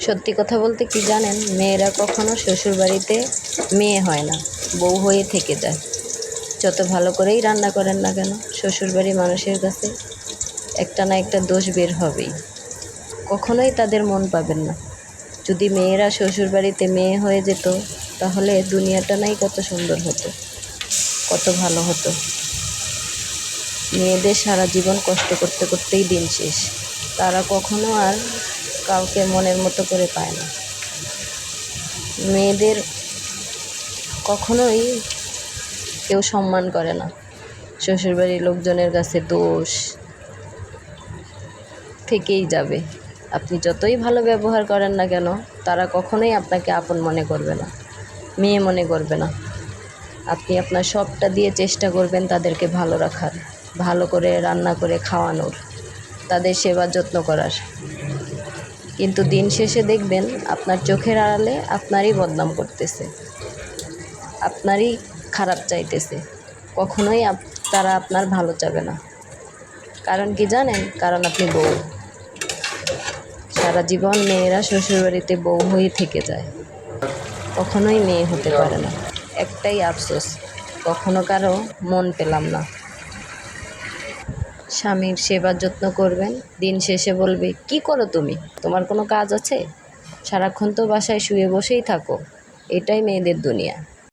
সত্যি কথা বলতে কি জানেন, মেয়েরা কখনো শ্বশুরবাড়িতে মেয়ে হয় না, বউ হয়ে থেকে যায়। যত ভালো করেই রান্না করেন না কেন, শ্বশুরবাড়ির মানুষের কাছে একটা না একটা দোষ বের হবেই। কখনোই তাদের মন পাবেন না। যদি মেয়েরা শ্বশুরবাড়িতে মেয়ে হয়ে যেত, তাহলে দুনিয়াটা নাই কত সুন্দর হতো, কত ভালো হতো। মেয়েদের সারা জীবন কষ্ট করতে করতেই দিন শেষ। তারা কখনো আর কাউকে মনের মতো করে পায় না। মেয়েদের কখনোই কেউ সম্মান করে না। শ্বশুরবাড়ির লোকজনের কাছে দোষ থেকেই যাবে। আপনি যতই ভালো ব্যবহার করেন না কেন, তারা কখনোই আপনাকে আপন মনে করবে না, মেয়ে মনে করবে না। আপনি আপনার সবটা দিয়ে চেষ্টা করবেন তাদেরকে ভালো রাখার, ভালো করে রান্না করে খাওয়ানোর, তাদের সেবা যত্ন করার। কিন্তু দিন শেষে দেখবেন আপনার চোখের আড়ালে আপনারই বদনাম করতেছে, আপনারই খারাপ চাইতেছে। কখনোই তারা আপনার ভালো চাবে না। কারণ কি জানেন? কারণ আপনি বউ। সারা জীবন মেয়েরা শ্বশুরবাড়িতে বউ হয়ে থেকে যায়, কখনোই মেয়ে হতে পারে না। একটাই আফসোস, কখনো কারো মন পেলাম না। স্বামীর সেবা যত্ন করবেন, দিন শেষে বলবে, কি করো তুমি? তোমার কোনো কাজ আছে? সারাক্ষণ তো বাসায় শুয়ে বসেই থাকো। এটাই মেয়েদের দুনিয়া।